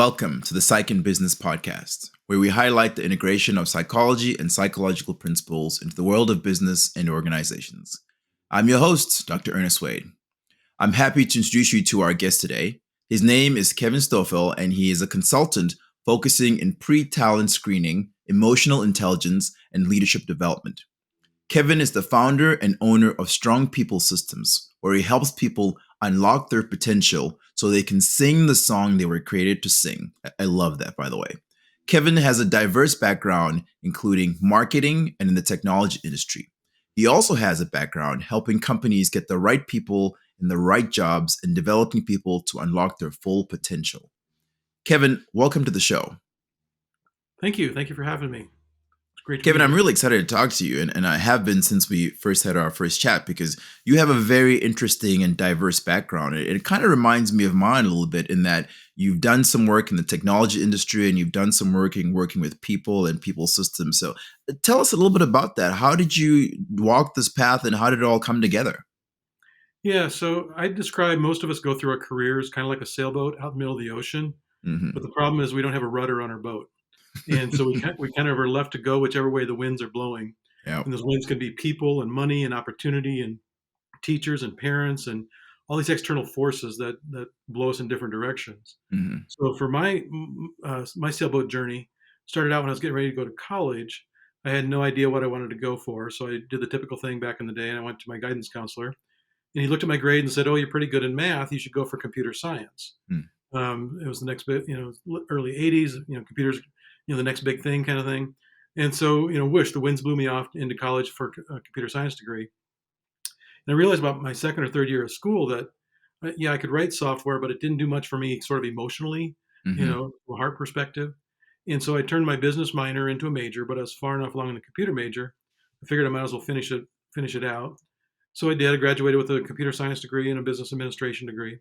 welcome to the Psych and Business podcast, where we highlight the integration of psychology and psychological principles into the world of business and organizations. I'm your host, Dr. Ernest Wayde. I'm happy to introduce you to our guest today. His name is Kevin Stoffel, and he is a consultant focusing in pre-talent screening, emotional intelligence, and leadership development. Kevin is the founder and owner of Strong People Systems, where he helps people unlock their potential so they can sing the song they were created to sing. I love that, by the way. Kevin has a diverse background, including marketing and in the technology industry. He also has a background helping companies get the right people in the right jobs and developing people to unlock their full potential. Kevin, welcome to the show. Thank you. Thank you for having me. Great, Kevin, I'm really excited to talk to you, and I have been since we first had our first chat because you have a very interesting and diverse background. It kind of reminds me of mine a little bit in that you've done some work in the technology industry and you've done some working with people and people systems. So tell us a little bit about that. How did you walk this path and how did it all come together? Yeah, so I describe most of us go through our careers kind of like a sailboat out in the middle of the ocean. But the problem is we don't have a rudder on our boat. And so we kind of are left to go whichever way the winds are blowing. Yeah. And those winds can be people and money and opportunity and teachers and parents and all these external forces that blow us in different directions. Mm-hmm. So for my sailboat journey, started out when I was getting ready to go to college. I had no idea what I wanted to go for, so I did the typical thing back in the day, and I went to my guidance counselor, and he looked at my grade and said, "Oh, you're pretty good in math. You should go for computer science." It was the next bit, early '80s. Computers, the next big thing, kind of thing. And so, the winds blew me off into college for a computer science degree. And I realized about my second or third year of school that, I could write software, but it didn't do much for me, sort of emotionally, Mm-hmm. from a heart perspective. And so I turned my business minor into a major, but I was far enough along in the computer major, I figured I might as well finish it out. So I did. I graduated with a computer science degree and a business administration degree.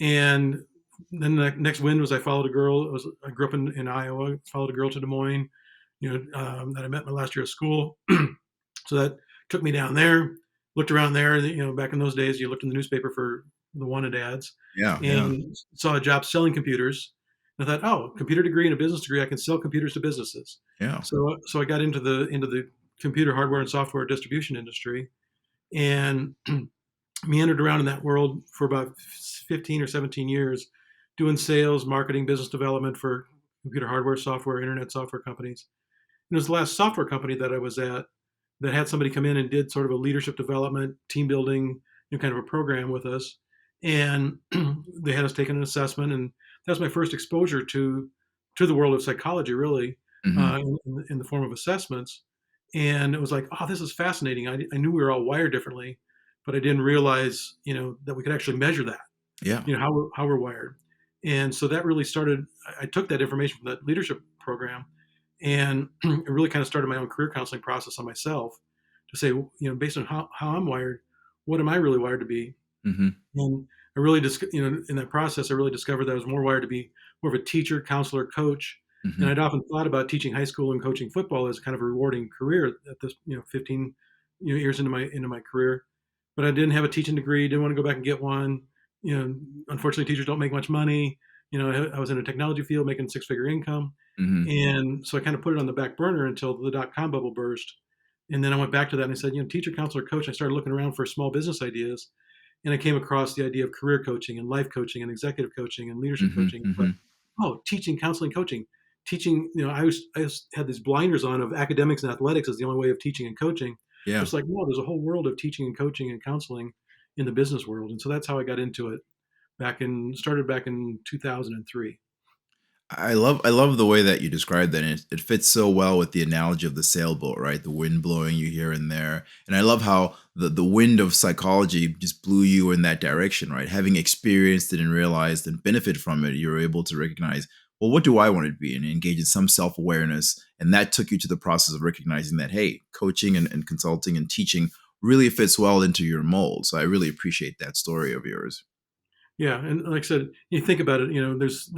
And then the next wind was I followed a girl. I grew up in Iowa, followed a girl to Des Moines, that I met my last year of school. So that took me down there, looked around there. Back in those days, you looked in the newspaper for the wanted ads Yeah. and saw a job selling computers. And I thought, oh, computer degree and a business degree, I can sell computers to businesses. Yeah. So I got into the computer hardware and software distribution industry and meandered around in that world for about 15 or 17 years, doing sales, marketing, business development for computer hardware, software, internet software companies. And it was the last software company that I was at that had somebody come in and did sort of a leadership development, team building, kind of a program with us. And they had us take an assessment, and that was my first exposure to the world of psychology, really, Mm-hmm. in the form of assessments. And it was like, oh, this is fascinating. I knew we were all wired differently, but I didn't realize, that we could actually measure that, Yeah. how we're wired. And so that really started. I took that information from that leadership program, and it really kind of started my own career counseling process on myself to say, based on how I'm wired, what am I really wired to be? Mm-hmm. And I really, in that process, I really discovered that I was more wired to be more of a teacher, counselor, coach. And Mm-hmm. I'd often thought about teaching high school and coaching football as kind of a rewarding career at this, 15 years into my career. But I didn't have a teaching degree, didn't want to go back and get one. Unfortunately, teachers don't make much money. I was in a technology field making six-figure income. Mm-hmm. And so I kind of put it on the back burner until the dot-com bubble burst. And then I went back to that and I said, teacher, counselor, coach. I started looking around for small business ideas. And I came across the idea of career coaching and life coaching and executive coaching and leadership Mm-hmm. coaching. It's Mm-hmm. like, oh, teaching, counseling, coaching. Teaching, I had these blinders on of academics and athletics as the only way of teaching and coaching. Yeah. It's like, no, there's a whole world of teaching and coaching and counseling in the business world. And so that's how I got into it started back in 2003. I love the way that you described that. And it fits so well with the analogy of the sailboat, right? The wind blowing you here and there. And I love how the wind of psychology just blew you in that direction, right? Having experienced it and realized and benefit from it, you're able to recognize, well, what do I want to be? And engage in some self-awareness. And that took you to the process of recognizing that, hey, coaching and consulting and teaching really fits well into your mold. So I really appreciate that story of yours. Yeah, and like I said, you think about it. There's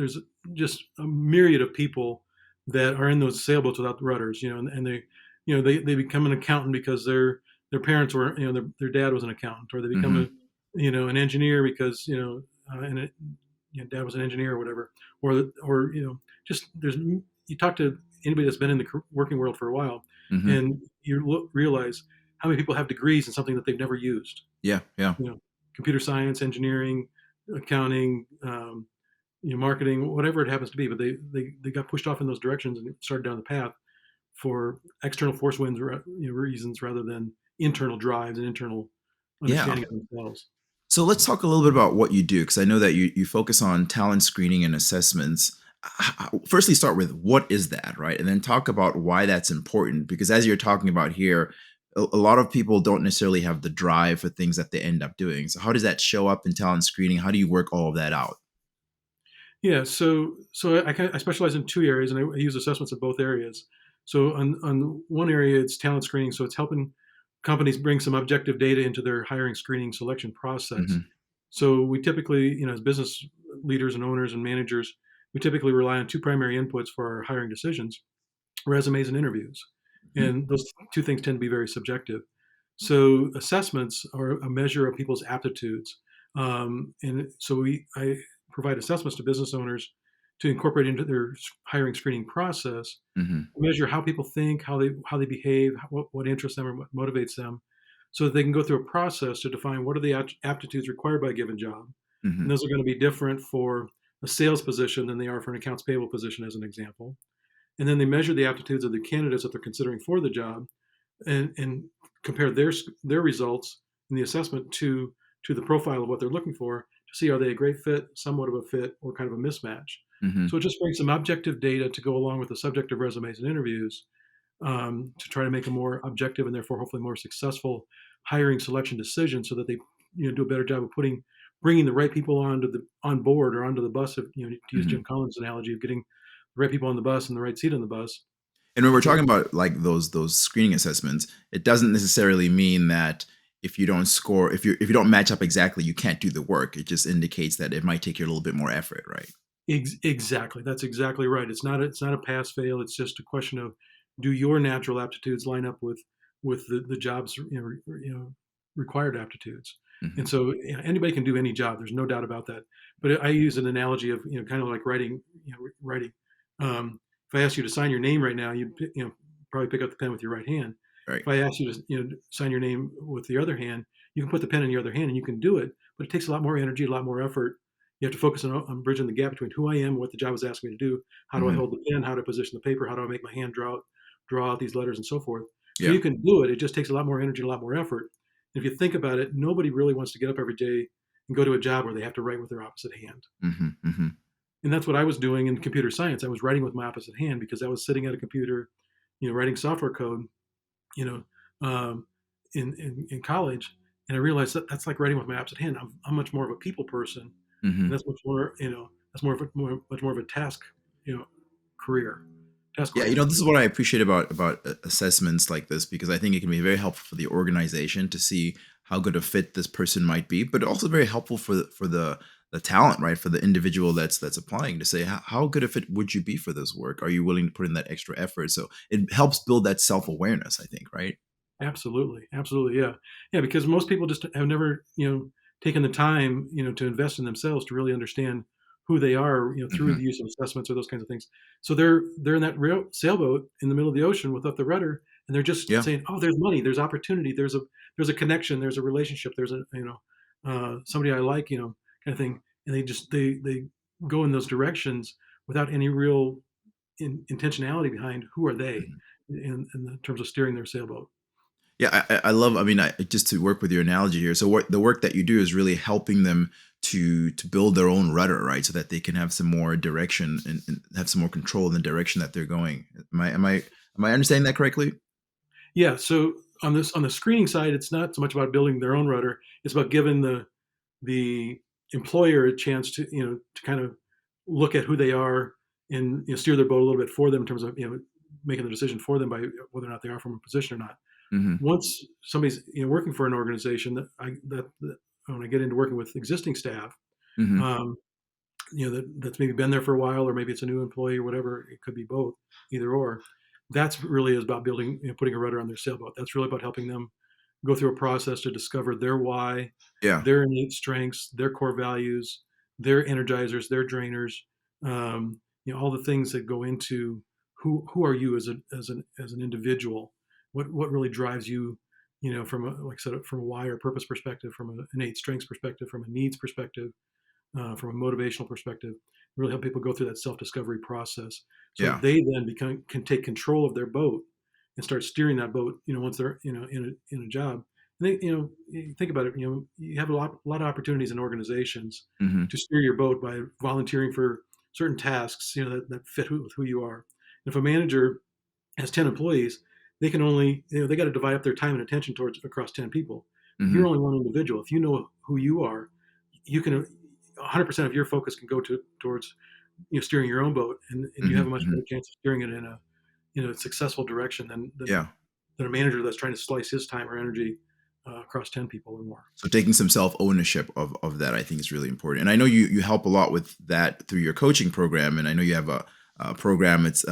just a myriad of people that are in those sailboats without the rudders. And they, they become an accountant because their parents were, their dad was an accountant, or they become Mm-hmm. an engineer because and dad was an engineer or whatever, or just there's you talk to anybody that's been in the working world for a while, Hmm. and you realize how many people have degrees in something that they've never used. Yeah, yeah. You know, computer science, engineering, accounting, marketing, whatever it happens to be. But they got pushed off in those directions and started down the path for external force winds reasons rather than internal drives and internal Yeah. understanding of themselves. So let's talk a little bit about what you do, because I know that you focus on talent screening and assessments. Firstly, start with what is that, right? And then talk about why that's important. Because as you're talking about here, a lot of people don't necessarily have the drive for things that they end up doing. So how does that show up in talent screening? How do you work all of that out? Yeah, so I specialize in two areas, and I use assessments in both areas. So on one area, it's talent screening, so it's helping companies bring some objective data into their hiring, screening, selection process. Hmm. So we typically, as business leaders and owners and managers, we typically rely on two primary inputs for our hiring decisions: resumes and interviews. Hmm. And those two things tend to be very subjective. So assessments are a measure of people's aptitudes. And so I provide assessments to business owners to incorporate into their hiring screening process, Hmm. measure how people think, how they behave, what interests them or what motivates them, so that they can go through a process to define what are the aptitudes required by a given job. And Hmm. those are going to be different for a sales position than they are for an accounts payable position, as an example. And then they measure the aptitudes of the candidates that they're considering for the job, and compare their results in the assessment to the profile of what they're looking for to see, are they a great fit, somewhat of a fit, or kind of a mismatch. Hmm. So it just brings some objective data to go along with the subjective resumes and interviews, to try to make a more objective and therefore hopefully more successful hiring selection decision, so that they do a better job of bringing the right people on board or onto the bus, of, to use Hmm. Jim Collins' analogy of getting the right people on the bus and the right seat on the bus. And when we're So talking about like those screening assessments, it doesn't necessarily mean that if you don't score, if you don't match up exactly, you can't do the work. It just indicates that it might take you a little bit more effort, right? exactly, that's exactly right. It's not a pass fail. It's just a question of, do your natural aptitudes line up with the job's required aptitudes. And Hmm. so anybody can do any job. There's no doubt about that. But I use an analogy of kind of like writing. Writing. If I ask you to sign your name right now, probably pick up the pen with your right hand. Right. If I ask you to sign your name with the other hand, you can put the pen in your other hand and you can do it. But it takes a lot more energy, a lot more effort. You have to focus on bridging the gap between who I am and what the job is asking me to do. How do I Hmm. hold the pen? How do I position the paper? How do I make my hand draw out these letters and so forth? So Yeah. you can do it. It just takes a lot more energy, a lot more effort. And if you think about it, nobody really wants to get up every day and go to a job where they have to write with their opposite hand. Hmm. Hmm. And that's what I was doing in computer science. I was writing with my opposite hand because I was sitting at a computer, writing software code, you know, um, in college. And I realized that that's like writing with my opposite hand. I'm much more of a people person, and Hmm. that's much more, that's much more of a task, you know, career, task Yeah, oriented this is career. what I appreciate about assessments like this, because I think it can be very helpful for the organization to see how good a fit this person might be, but also very helpful for the talent, right? For the individual that's applying, to say how good a fit would you be for this work? Are you willing to put in that extra effort? So it helps build that self awareness, I think, right? Absolutely, absolutely, yeah, yeah. Because most people just have never, taken the time, to invest in themselves to really understand who they are, through Hmm. the use of assessments or those kinds of things. So they're in that real sailboat in the middle of the ocean without the rudder, and they're just Yeah. saying, "Oh, there's money, there's opportunity, there's a connection, there's a relationship, there's somebody I like, kind of thing." And they go in those directions without any real intentionality behind who are they Mhm. in the terms of steering their sailboat. Yeah, I love. I mean, just to work with your analogy here. So, what the work that you do is really helping them to build their own rudder, right? So that they can have some more direction and have some more control in the direction that they're going. Am I understanding that correctly? Yeah. So on the screening side, it's not so much about building their own rudder. It's about giving the employer a chance to to kind of look at who they are and steer their boat a little bit for them in terms of making the decision for them by whether or not they are from a position or not. Hmm. Once somebody's working for an organization, that when I get into working with existing staff, Hmm. um, that's maybe been there for a while, or maybe it's a new employee or whatever. It could be both, either or. That's really is about building, putting a rudder on their sailboat. That's really about helping them go through a process to discover their why, Yeah. their innate strengths, their core values, their energizers, their drainers, all the things that go into who are you as an individual, what really drives you, from like I said, from a why or purpose perspective, from an innate strengths perspective, from a needs perspective, from a motivational perspective, really help people go through that self-discovery process, so Yeah. they then can take control of their boat and start steering that boat. Once they're in a job, and you think about it. You have a lot of opportunities in organizations Hmm. to steer your boat by volunteering for certain tasks, that fit with who you are. If a manager has 10 employees, they can only, they got to divide up their time and attention towards across 10 people. You're Hmm. only one individual. If you know who you are, you can 100% of your focus can go towards steering your own boat, and you have a much Hmm. better chance of steering it in a successful direction Yeah. than a manager that's trying to slice his time or energy across 10 people or more. So taking some self ownership of that, I think, is really important. And I know you help a lot with that through your coaching program. And I know you have a program. It's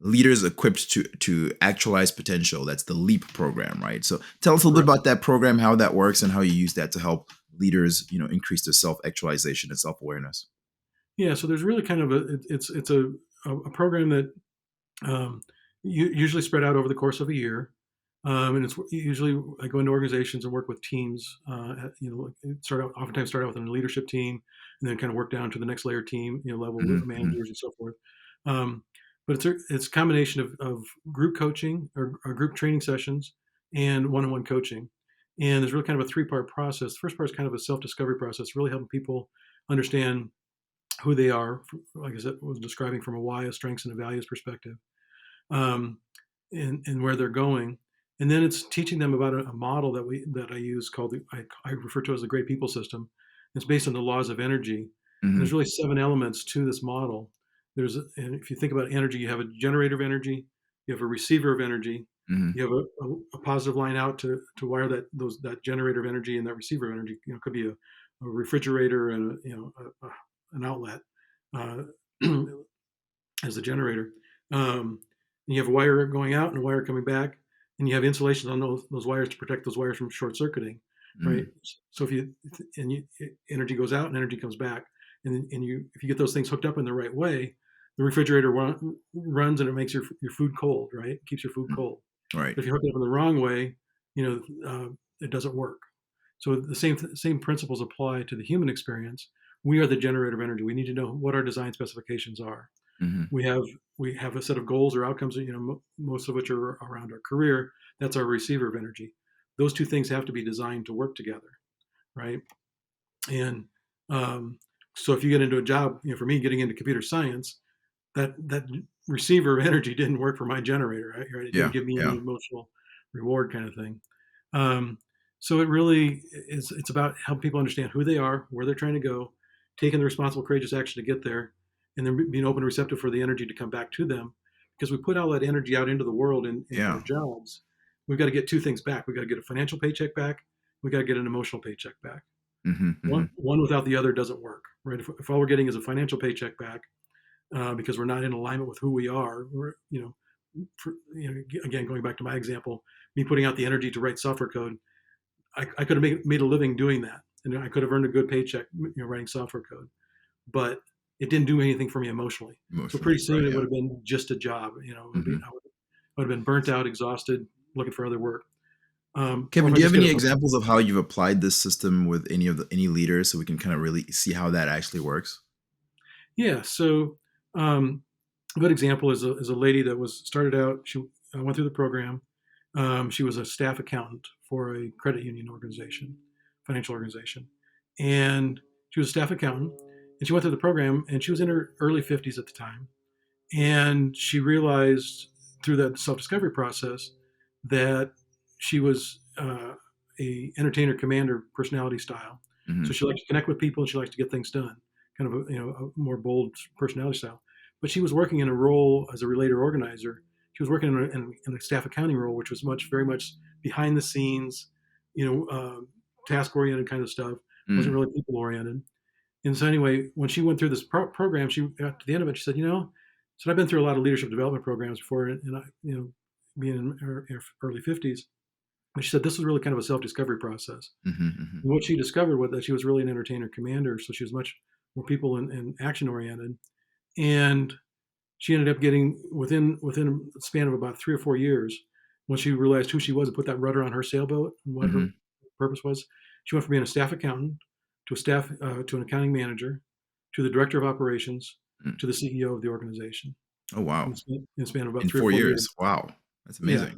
leaders equipped to actualize potential. That's the LEAP program, right? So tell us a little bit Correct. about that program, how that works, and how you use that to help leaders, increase their self actualization and self awareness. Yeah. So there's really kind of it's a program that um, usually spread out over the course of a year. And it's usually I go into organizations and work with teams. Oftentimes start out with a leadership team, and then kind of work down to the next layer team, level Hmm. Hmm. managers and so forth. Um, but it's a combination of group coaching or group training sessions and one-on-one coaching. And there's really kind of a three-part process. The first part is kind of a self-discovery process, really helping people understand who they are, like I said, was describing from a why, a strengths, and a values perspective, um, and where they're going. And then it's teaching them about a model that I use called I refer to as the Great People System. It's based on the laws of energy, and there's Hmm. really 7 elements to this model. And if you think about energy, you have a generator of energy, you have a receiver of energy, Hmm. you have a positive line out to wire that generator of energy and that receiver of energy. It could be a refrigerator and an outlet uh, as the generator. And you have a wire going out and a wire coming back, and you have insulations on those wires to protect those wires from short circuiting, right? Hmm. So energy goes out and energy comes back, and if you get those things hooked up in the right way, the refrigerator runs and it makes your food cold, right? It keeps your food cold. Right. But if you hook it up in the wrong way, it doesn't work. So the same principles apply to the human experience. We are the generator of energy. We need to know what our design specifications are. Hmm. we have we have a set of goals or outcomes, most of which are around our career. That's our receiver of energy. Those two things have to be designed to work together, right? And um, so if you get into a job, for me getting into computer science, that receiver of energy didn't work for my generator, right? It didn't Yeah. give me any Yeah. emotional reward, kind of thing. um, so it really it's about helping people understand who they are, where they're trying to go, taking the responsible, courageous action to get there, and then being open and receptive for the energy to come back to them. Because we put all that energy out into the world into our Yeah. jobs, we've got to get two things back. We've got to get a financial paycheck back. We've got to get an emotional paycheck back. Hmm. One, Hmm. one without the other doesn't work, right? If all we're getting is a financial paycheck back, because we're not in alignment with who we are, again, going back to my example, me putting out the energy to write software code, I could have made a living doing that, and I could have earned a good paycheck, writing software code, but it didn't do anything for me emotionally. So Emotionally. pretty soon Right. it would Yeah. have been just a job. Hmm. I would have been burnt out, exhausted, looking for other work. Or Kevin, if I do you just have get any a examples of how you've applied this system with any leaders so we can kind of really see how that actually works? yeah. So a good example is a lady that was started out. She went through the program. She was a staff accountant for a credit union organization, financial organization, and she was a staff accountant. And she went through the program, and she was in her early 50s at the time. And she realized through that self-discovery process that she was a entertainer commander personality style. So Hmm. she likes to connect with people and she likes to get things done, kind of a more bold personality style. But she was working in a role as a relator organizer. She was working in a staff accounting role, which was very much behind the scenes, you know, uh, task oriented kind of stuff. Wasn't Mm. really people oriented. And so anyway, when she went through this program, she got to the end of it. She said, so I've been through a lot of leadership development programs before, and I, being in her early 50s, but she said this was really kind of a self discovery process. Mhm, mhm. And what she discovered was that she was really an entertainer commander, so she was much more people and action oriented. And she ended up getting within a span of about 3 or 4 years, when she realized who she was and put that rudder on her sailboat and what her Hmm. purpose was. She went from being a staff accountant to an accounting manager to the director of operations to the CEO of the organization Oh, wow. in the span of about In three or 4 years. four years. Wow. That's Yeah,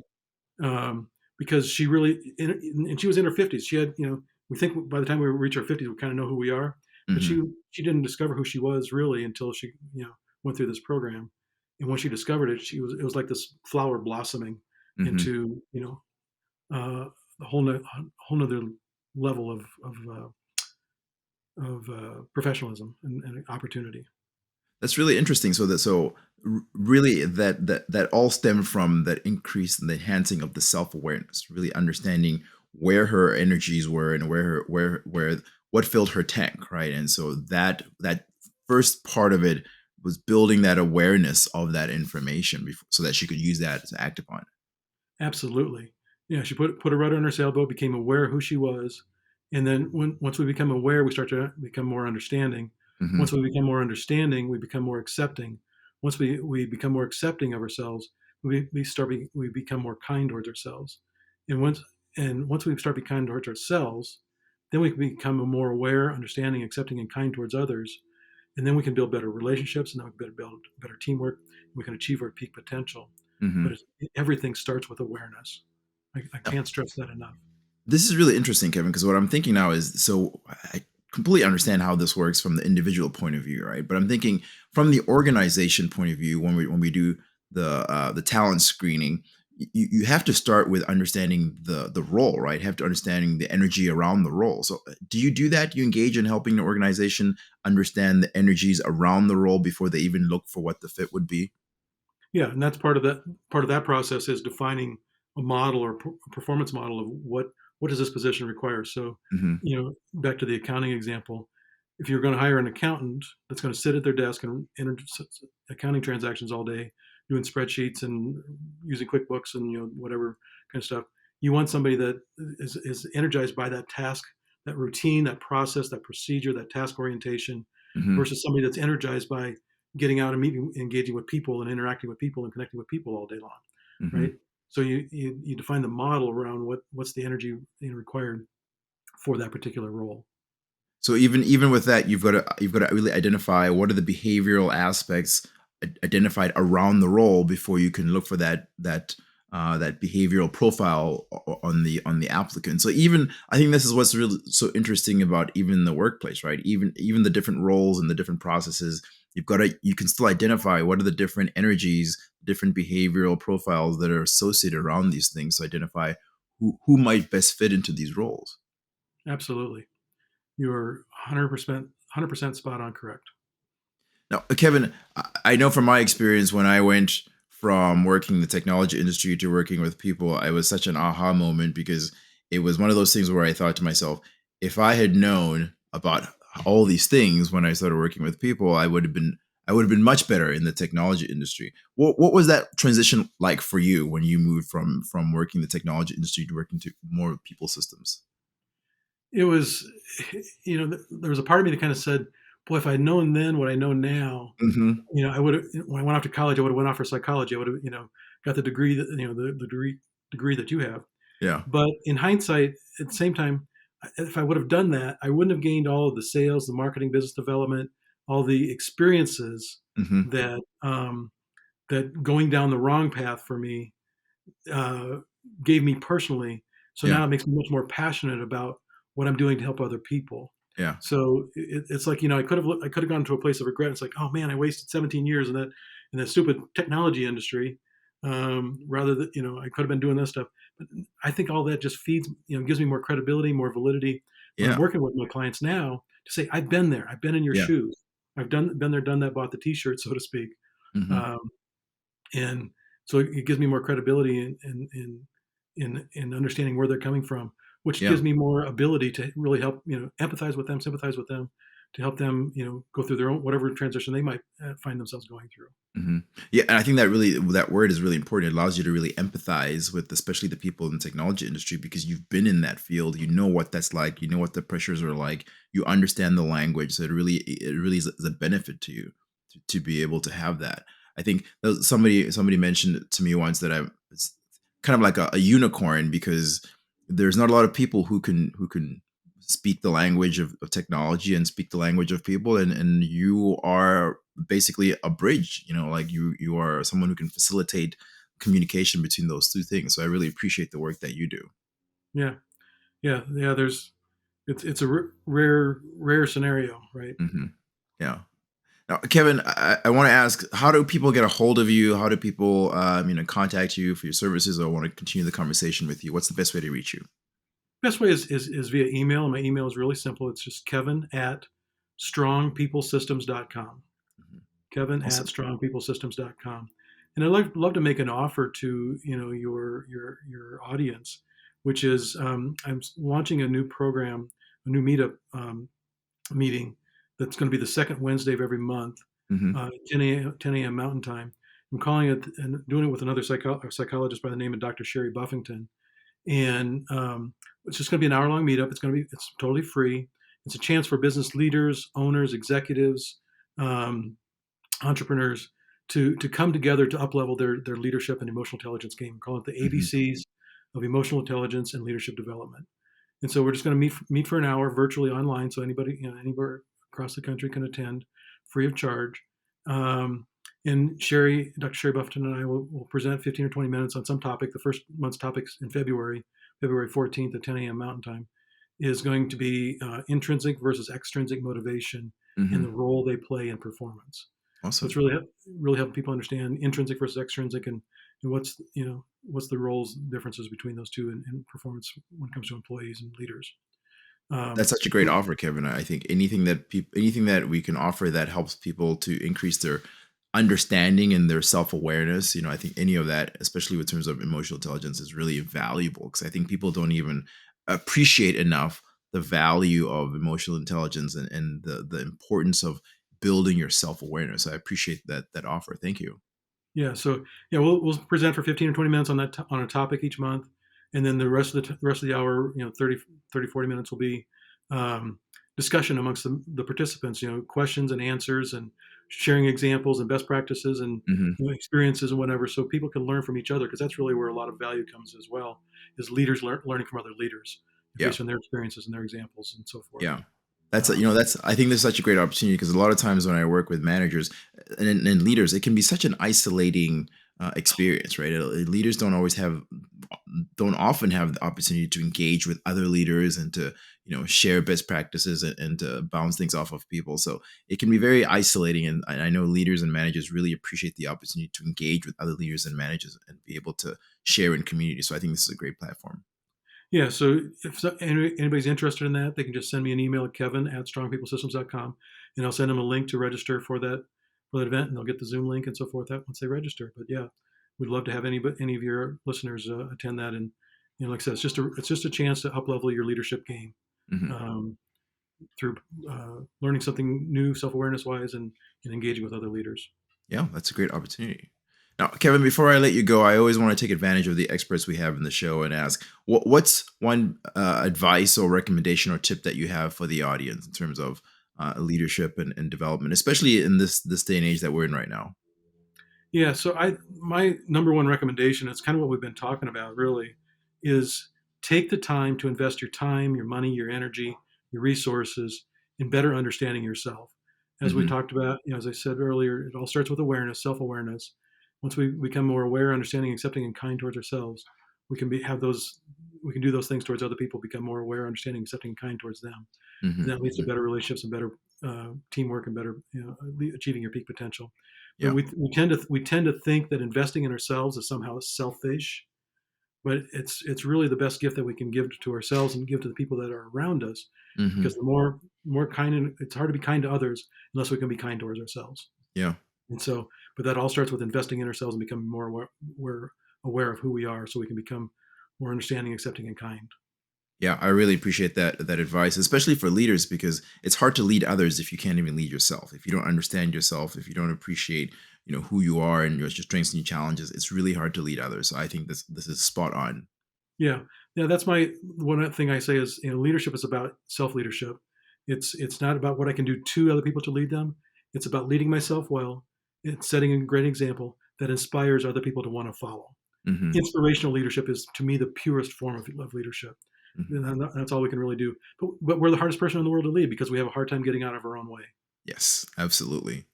amazing. because she really and she was in her 50s. She had, we think by the time we reach our 50s, we kind of know who we are, but Hmm. she didn't discover who she was really until she went through this program. And when she discovered it, it was like this flower blossoming Hmm. into a whole nother level of professionalism and opportunity. That's really interesting. Really that all stemmed from that increase in the enhancing of the self-awareness, really understanding where her energies were and where what filled her tank, right? And so that first part of it was building that awareness of that information before, so that she could use that to act upon. Absolutely. Yeah, she put a rudder in her sailboat, became aware of who she was, and then once we become aware, we start to become more understanding. Once Hmm. we become more understanding, we become more accepting. Once we become more accepting of ourselves, we become more kind towards ourselves. And once we start being kind towards ourselves, then we can become more aware, understanding, accepting, and kind towards others. And then we can build better relationships, and then we can build better teamwork. And we can achieve our peak potential. But Hmm. everything starts with awareness. I can't stress that enough. This is really interesting, Kevin, because what I'm thinking now is, so I completely understand how this works from the individual point of view, right? But I'm thinking from the organization point of view, when we do the talent screening, you have to start with understanding the role, right? You have to understanding the energy around the role. So do you do that? Do you engage in helping the organization understand the energies around the role before they even look for what the fit would be? Yeah, and that's part of that process is defining a model or a performance model of what does this position require. So, Hmm. back to the accounting example, if you're going to hire an accountant that's going to sit at their desk and enter accounting transactions all day, doing spreadsheets and using QuickBooks and whatever kind of stuff, you want somebody that is energized by that task, that routine, that process, that procedure, that task orientation, Hmm. versus somebody that's energized by getting out and meeting, engaging with people and interacting with people and connecting with people all day long, right? Hmm. So you define the model around what's the energy required for that particular role. So even with that, you've got to really identify what are the behavioral aspects identified around the role before you can look for that behavioral profile on the applicant. So even I think this is what's really so interesting about even the workplace, right? Even the different roles and the different processes, you can still identify what are the different energies, different behavioral profiles that are associated around these things to identify who might best fit into these roles. Absolutely, you're 100% spot on correct. Now, Kevin, I know from my experience when I went from working in the technology industry to working with people, it was such an aha moment because it was one of those things where I thought to myself, if I had known about all these things when I started working with people, I would have been much better in the technology industry. What was that transition like for you when you moved from working the technology industry to working to more people systems? It was, there was a part of me that kind of said, "Boy, if I'd known then what I know now, Hmm. I would have. When I went off to college, I would have went off for psychology. I would have, got the degree that the degree that you have." Yeah. But in hindsight, at the same time, if I would have done that, I wouldn't have gained all of the sales, the marketing, business development, all the experiences Hmm. that that going down the wrong path for me uh, gave me personally. So Yeah. now it makes me much more passionate about what I'm doing to help other people. Yeah. So it's like I could have gone to a place of regret. It's like, oh man, I wasted 17 years in that stupid technology industry. Rather than I could have been doing this stuff. But I think all that just feeds gives me more credibility, more validity when I'm Yeah. working with my clients now to say I've been there, I've been in your Yeah. shoes, I've been there, done that, bought the T-shirt, so to speak. Hmm. Um, and so it gives me more credibility in understanding where they're coming from, which Yeah. gives me more ability to really help empathize with them, sympathize with them, to help them, go through their own whatever transition they might find themselves going through. Hmm. Yeah, and I think that word is really important. It allows you to really empathize with, especially the people in the technology industry, because you've been in that field. You know what that's like. You know what the pressures are like. You understand the language, so it really is a benefit to you to be able to have that. I think somebody mentioned to me once that it's kind of like a unicorn, because there's not a lot of people who can speak the language of technology and speak the language of people, and you are basically a bridge, like you are someone who can facilitate communication between those two things. So I really appreciate the work that you do. Yeah, yeah. It's a rare scenario, right? Hmm. Yeah. Now, Kevin, I want to ask, how do people get a hold of you? How do people contact you for your services, or want to continue the conversation with you? What's the best way to reach you? Best way is via email, and my email is really simple. It's just Kevin at strongpeoplesystems.com. Mhm. Kevin at Awesome. strongpeoplesystems.com. And I'd love to make an offer to your audience, which is I'm launching a new program, a new meetup meeting that's going to be the second Wednesday of every month, Hmm. 10 a.m. Mountain Time. I'm calling it and doing it with another psychologist by the name of Dr. Sherry Buffington, and it's just going to be an hour-long meetup. It's totally free. It's a chance for business leaders, owners, executives, um, entrepreneurs to come together to uplevel their leadership and emotional intelligence game. We call it the Hmm. ABCs of emotional intelligence and leadership development. And so we're just going to meet for an hour virtually online, so anybody anywhere across the country can attend, free of charge. And Dr. Sherry Buffington, and I will present 15 or 20 minutes on some topic. The first month's topics in February 14th at 10 a.m. Mountain Time, is going to be intrinsic versus extrinsic motivation and the Hmm. role they play in performance. So it's Awesome. really helping people understand intrinsic versus extrinsic, and what's the roles differences between those two in performance when it comes to employees and leaders. That's Um, such a great offer, Kevin. I think anything that we can offer that helps people to increase their understanding and their self-awareness, I think any of that, especially in terms of emotional intelligence, is really valuable, because I think people don't even appreciate enough the value of emotional intelligence, and the importance of building your self-awareness. I appreciate that offer. Thank you. Yeah, so yeah, we'll present for 15 or 20 minutes on on a topic each month, and then the rest of the hour, 40 minutes will be um, discussion amongst the participants. Questions and answers, and sharing examples and best practices and Hmm. experiences and whatever, so people can learn from each other, because that's really where a lot of value comes as well. Is leaders learning from other leaders Yeah. based on their experiences and their examples and so forth. Yeah. That's Um, that's I think there's such a great opportunity, because a lot of times when I work with managers and leaders, it can be such an isolating experience, right? Leaders don't often have the opportunity to engage with other leaders and to share best practices, and to bounce things off of people. So it can be very isolating, and I know leaders and managers really appreciate the opportunity to engage with other leaders and managers and be able to share in community. So I think this is a great platform. Yeah, so if anybody's interested in that, they can just send me an email at Kevin at strongpeoplesystems.com, and I'll send them a link to register for that event, and they'll get the Zoom link and so forth that once they register. But yeah, we'd love to have any of your listeners attend that. And like I said, it's just a chance to uplevel your leadership game Hmm. um, through learning something new, self awareness wise, and engaging with other leaders. Yeah, that's a great opportunity. Now, Kevin, before I let you go, I always want to take advantage of the experts we have in the show and ask, what's one advice or recommendation or tip that you have for the audience in terms of leadership and development, especially in this day and age that we're in right now? Yeah, so my number one recommendation, it's kind of what we've been talking about really, is take the time to invest your time, your money, your energy, your resources in better understanding yourself. As we Hmm. talked about, as I said earlier, it all starts with awareness, self-awareness. Once we become more aware, understanding, accepting, and kind towards ourselves, we can do those things towards other people, become more aware, understanding, accepting, and kind towards them. And Hmm. that leads to Hmm. better relationships and better teamwork and better achieving your peak potential. But Yeah. we tend to think that investing in ourselves is somehow selfish, but it's really the best gift that we can give to ourselves and give to the people that are around us, because Hmm. the more kind, it's hard to be kind to others unless we can be kind towards ourselves. Yeah. And so, but that all starts with investing in ourselves and becoming more aware of who we are, so we can become more understanding, accepting, and kind. Yeah, I really appreciate that advice, especially for leaders, because it's hard to lead others if you can't even lead yourself. If you don't understand yourself, if you don't appreciate, who you are and your strengths and your challenges, it's really hard to lead others. So I think this is spot on. Yeah, yeah. That's my one thing I say is, leadership is about self leadership. It's not about what I can do to other people to lead them. It's about leading myself well. It's setting a great example that inspires other people to want to follow. Hmm. Inspirational leadership is, to me, the purest form of leadership. Hmm. And that's all we can really do. But we're the hardest person in the world to lead because we have a hard time getting out of our own way. Yes, absolutely.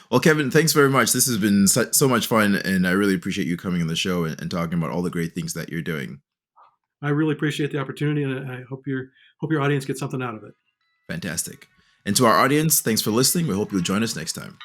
Well, Kevin, thanks very much. This has been so much fun, and I really appreciate you coming on the show and talking about all the great things that you're doing. I really appreciate the opportunity, and I hope your audience gets something out of it. Fantastic. And to our audience, thanks for listening. We hope you'll join us next time.